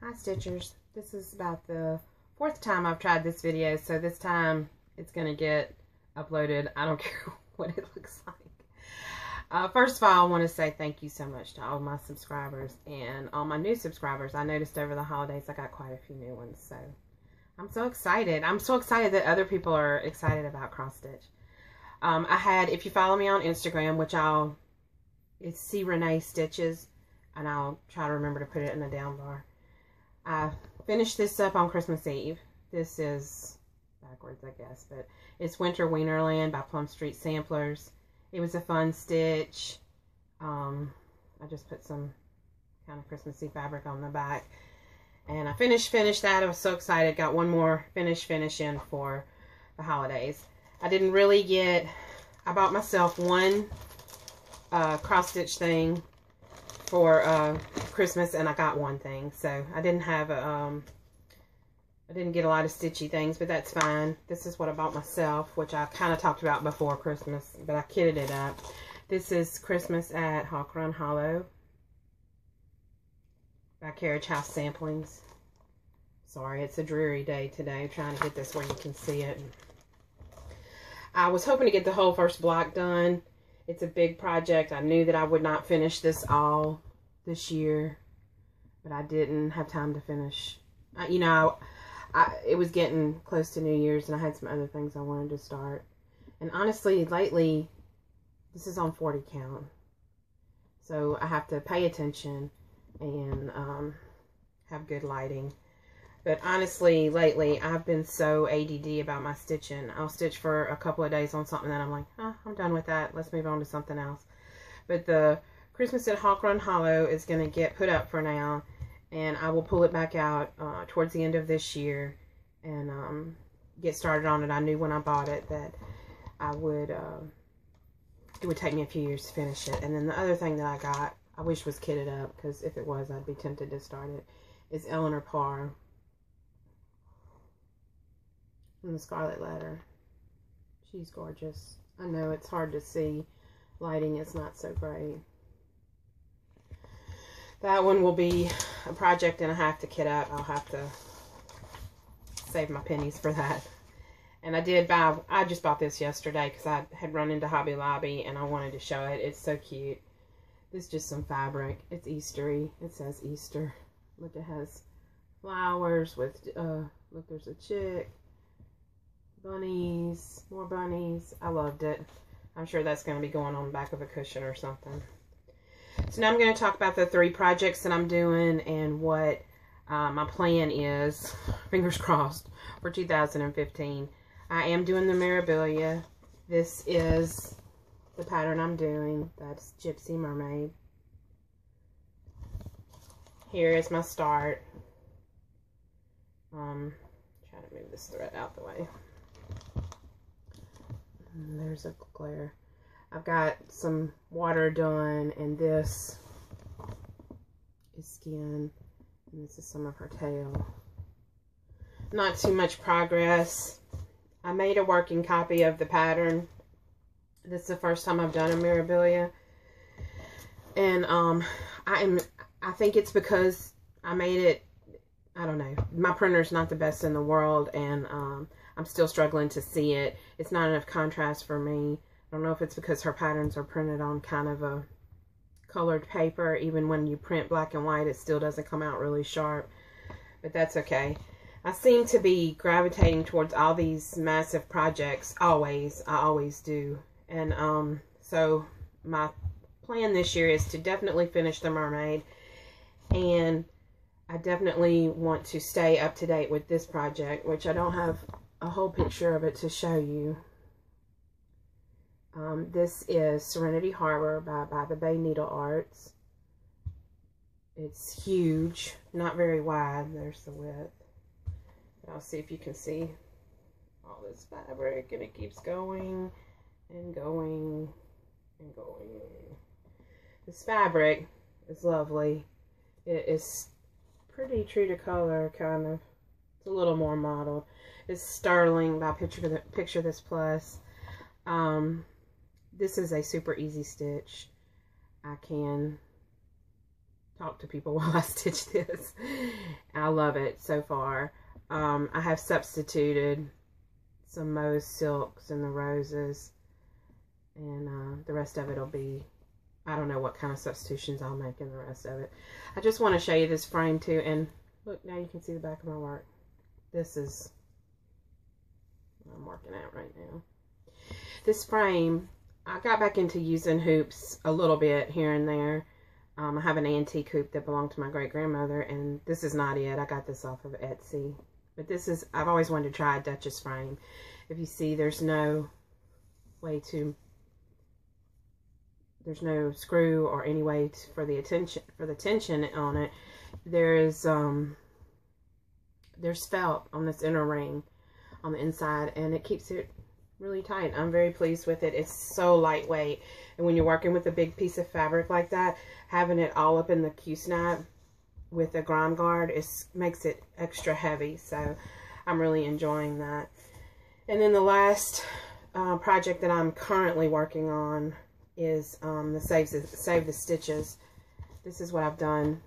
Hi Stitchers, this is about the 4th time I've tried this video, so this time it's going to get uploaded. I don't care what it looks like. First of all, I want to say thank you so much to all my subscribers and all my new subscribers. I noticed over the holidays I got quite a few new ones, so I'm so excited. I'm so excited that other people are excited about cross stitch. If you follow me on Instagram, it's Serenity Stitches, and I'll try to remember to put it in the down bar. I finished this up on Christmas Eve. This is backwards, I guess, but it's Winter Wonderland by Plum Street Samplers. It was a fun stitch. I just put some kind of Christmassy fabric on the back, and I finished that. I was so excited. Got one more finish in for the holidays. I didn't really get. I bought myself one cross stitch thing for Christmas, and I got one thing, so I didn't have I didn't get a lot of stitchy things, but that's fine. This is what I bought myself, which I kind of talked about before Christmas, but I kitted it up. This is Christmas at Hawk Run Hollow by Carriage House Samplings. Sorry, it's a dreary day today, trying to get this where you can see it. I was hoping to get the whole first block done. It's a big project. I knew that I would not finish this all this year, but I didn't have time to finish. It was getting close to New Year's, and I had some other things I wanted to start. And honestly, lately, this is on 40 count, so I have to pay attention and have good lighting. But honestly, lately, I've been so ADD about my stitching. I'll stitch for a couple of days on something, and I'm like, oh, I'm done with that. Let's move on to something else. But the Christmas at Hawk Run Hollow is going to get put up for now, and I will pull it back out towards the end of this year and get started on it. I knew when I bought it that it would take me a few years to finish it. And then the other thing that I got, I wish was kitted up, because if it was, I'd be tempted to start it, is Eleanor Parr from the Scarlet Letter. She's gorgeous. I know it's hard to see. Lighting is not so great. That one will be a project and a half to kit up. I'll have to save my pennies for that. And I just bought this yesterday because I had run into Hobby Lobby and I wanted to show it. It's so cute. This is just some fabric. It's Eastery. It says Easter. Look, it has flowers with, look, there's a chick. Bunnies, more bunnies. I loved it. I'm sure that's going to be going on the back of a cushion or something. So now I'm going to talk about the 3 projects that I'm doing and what my plan is, fingers crossed, for 2015. I am doing the Marabou. This is the pattern I'm doing. That's Gypsy Mermaid. Here is my start. Trying to move this thread out the way. There's a glare. I've got some water done, and this is skin, and this is some of her tail. Not too much progress. I made a working copy of the pattern. This is the first time I've done a Marabou, and I think it's because I made it. I don't know. My printer's not the best in the world, and I'm still struggling to see it. It's not enough contrast for me. I don't know if it's because her patterns are printed on kind of a colored paper. Even when you print black and white, it still doesn't come out really sharp. But that's okay. I seem to be gravitating towards all these massive projects. Always. I always do. And so my plan this year is to definitely finish the mermaid. And I definitely want to stay up to date with this project, which I don't have a whole picture of it to show you. This is Serenity Harbor by the Bay Needle Arts. It's huge, not very wide. There's the width. But I'll see if you can see all this fabric, and it keeps going and going and going. This fabric is lovely. It is pretty true to color, kind of. It's a little more modeled. It's Sterling by Picture This Plus. This is a super easy stitch. I can talk to people while I stitch this. I love it so far. I have substituted some Mauve silks and the roses, and the rest of it will be, I don't know what kind of substitutions I'll make in the rest of it. I just want to show you this frame too, and look, now you can see the back of my work. This is what I'm working at right now. This frame, I got back into using hoops a little bit here and there. I have an antique hoop that belonged to my great-grandmother, and this is not it. I got this off of Etsy. But this is, I've always wanted to try a Duchess frame. If you see, there's no way to, there's no screw or any way to, for the tension on it. There's felt on this inner ring on the inside, and it keeps it really tight. I'm very pleased with it. It's so lightweight, and when you're working with a big piece of fabric like that, having it all up in the Q-snap with a grime guard makes it extra heavy. So I'm really enjoying that. And then the last project that I'm currently working on is the Save the Stitches. This is what I've done.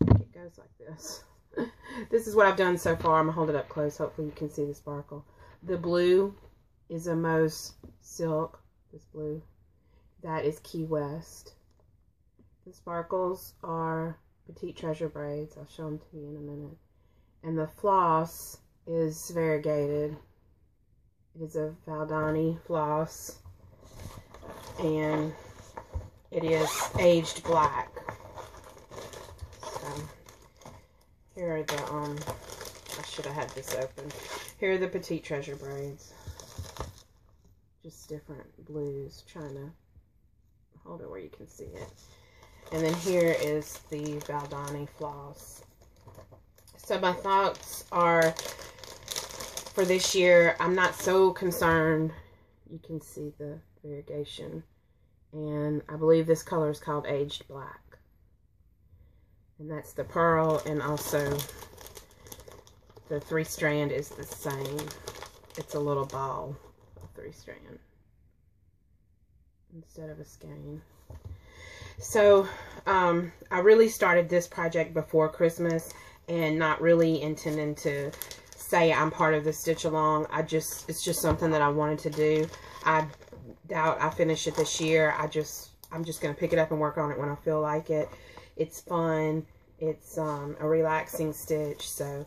I think it goes like this. This is what I've done so far. I'm going to hold it up close. Hopefully you can see the sparkle. The blue is a Mauve silk. This blue. That is Key West. The sparkles are Petite Treasure braids. I'll show them to you in a minute. And the floss is variegated. It is a Valdani floss. And it is aged black. So here are the, I should have had this open. Here are the Petite Treasure braids. Just different blues. Trying to hold it where you can see it. And then here is the Valdani floss. So my thoughts are, for this year, I'm not so concerned. You can see the variegation. And I believe this color is called Aged Black. And that's the pearl, and also the 3-strand is the same. It's a little ball of 3-strand instead of a skein. So I really started this project before Christmas, and not really intending to say I'm part of the stitch along. It's just something that I wanted to do. I doubt I finish it this year. I'm just gonna pick it up and work on it when I feel like it. It's fun. It's a relaxing stitch, so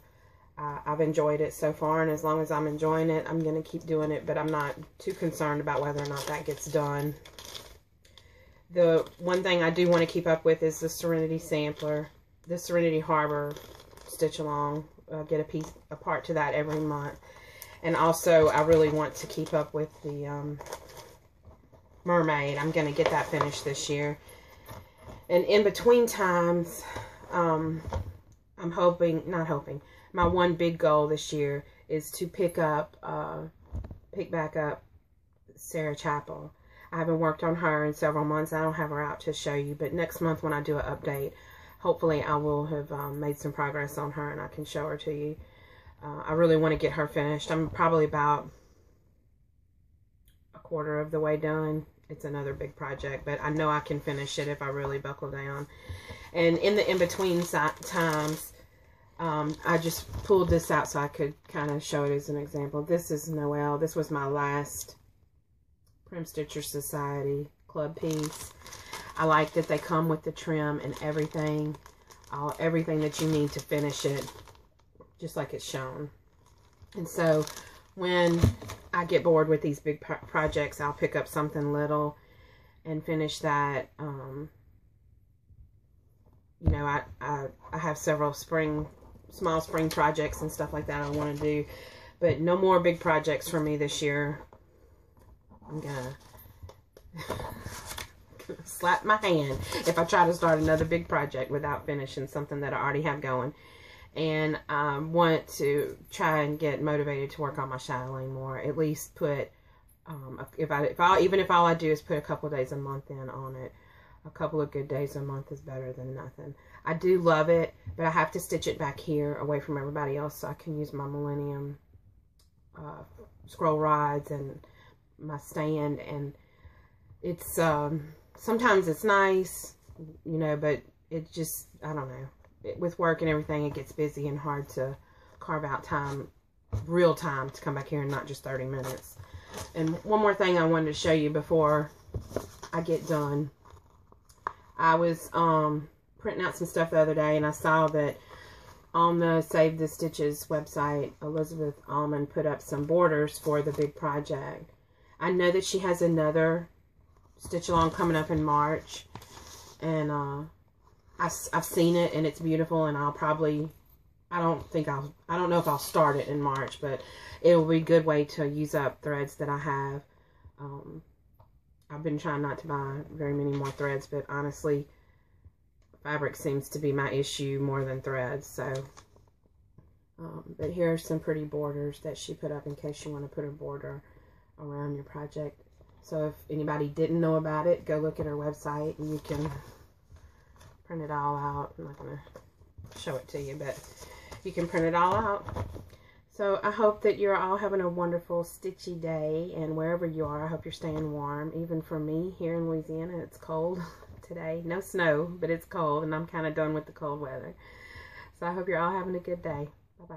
I've enjoyed it so far, and as long as I'm enjoying it, I'm going to keep doing it, but I'm not too concerned about whether or not that gets done. The one thing I do want to keep up with is the Serenity sampler, the Serenity Harbor stitch along. Get a part to that every month. And also, I really want to keep up with the mermaid. I'm going to get that finished this year. And in between times, I'm my one big goal this year is to pick back up Sara Chapel. I haven't worked on her in several months. I don't have her out to show you, but next month when I do an update, hopefully I will have made some progress on her and I can show her to you. I really want to get her finished. I'm probably about a quarter of the way done. It's another big project, but I know I can finish it if I really buckle down. And in the in-between times, I just pulled this out so I could kind of show it as an example. This is Noel. This was my last Prim Stitcher Society club piece. I like that they come with the trim and everything. Everything that you need to finish it, just like it's shown. And so when I get bored with these big projects, I'll pick up something little and finish that. You know, I have several small spring projects and stuff like that I want to do, but no more big projects for me this year. I'm gonna slap my hand if I try to start another big project without finishing something that I already have going. And I want to try and get motivated to work on my chatelaine more. At least put, even if all I do is put a couple of days a month in on it, a couple of good days a month is better than nothing. I do love it, but I have to stitch it back here away from everybody else so I can use my Millennium scroll rides and my stand. And it's sometimes it's nice, you know, but it just, I don't know. With work and everything, it gets busy and hard to carve out time, real time, to come back here and not just 30 minutes. And one more thing I wanted to show you before I get done. I was printing out some stuff the other day, and I saw that on the Save the Stitches website, Elizabeth Almond put up some borders for the big project. I know that she has another stitch along coming up in March, and I've seen it, and it's beautiful, and I'll probably, I don't know if I'll start it in March, but it will be a good way to use up threads that I have. I've been trying not to buy very many more threads, but honestly, fabric seems to be my issue more than threads. So, but here are some pretty borders that she put up in case you want to put a border around your project. So if anybody didn't know about it, go look at her website and you can print it all out. I'm not going to show it to you, but you can print it all out. So I hope that you're all having a wonderful stitchy day, and wherever you are, I hope you're staying warm. Even for me here in Louisiana, it's cold today. No snow, but it's cold, and I'm kind of done with the cold weather. So I hope you're all having a good day. Bye-bye.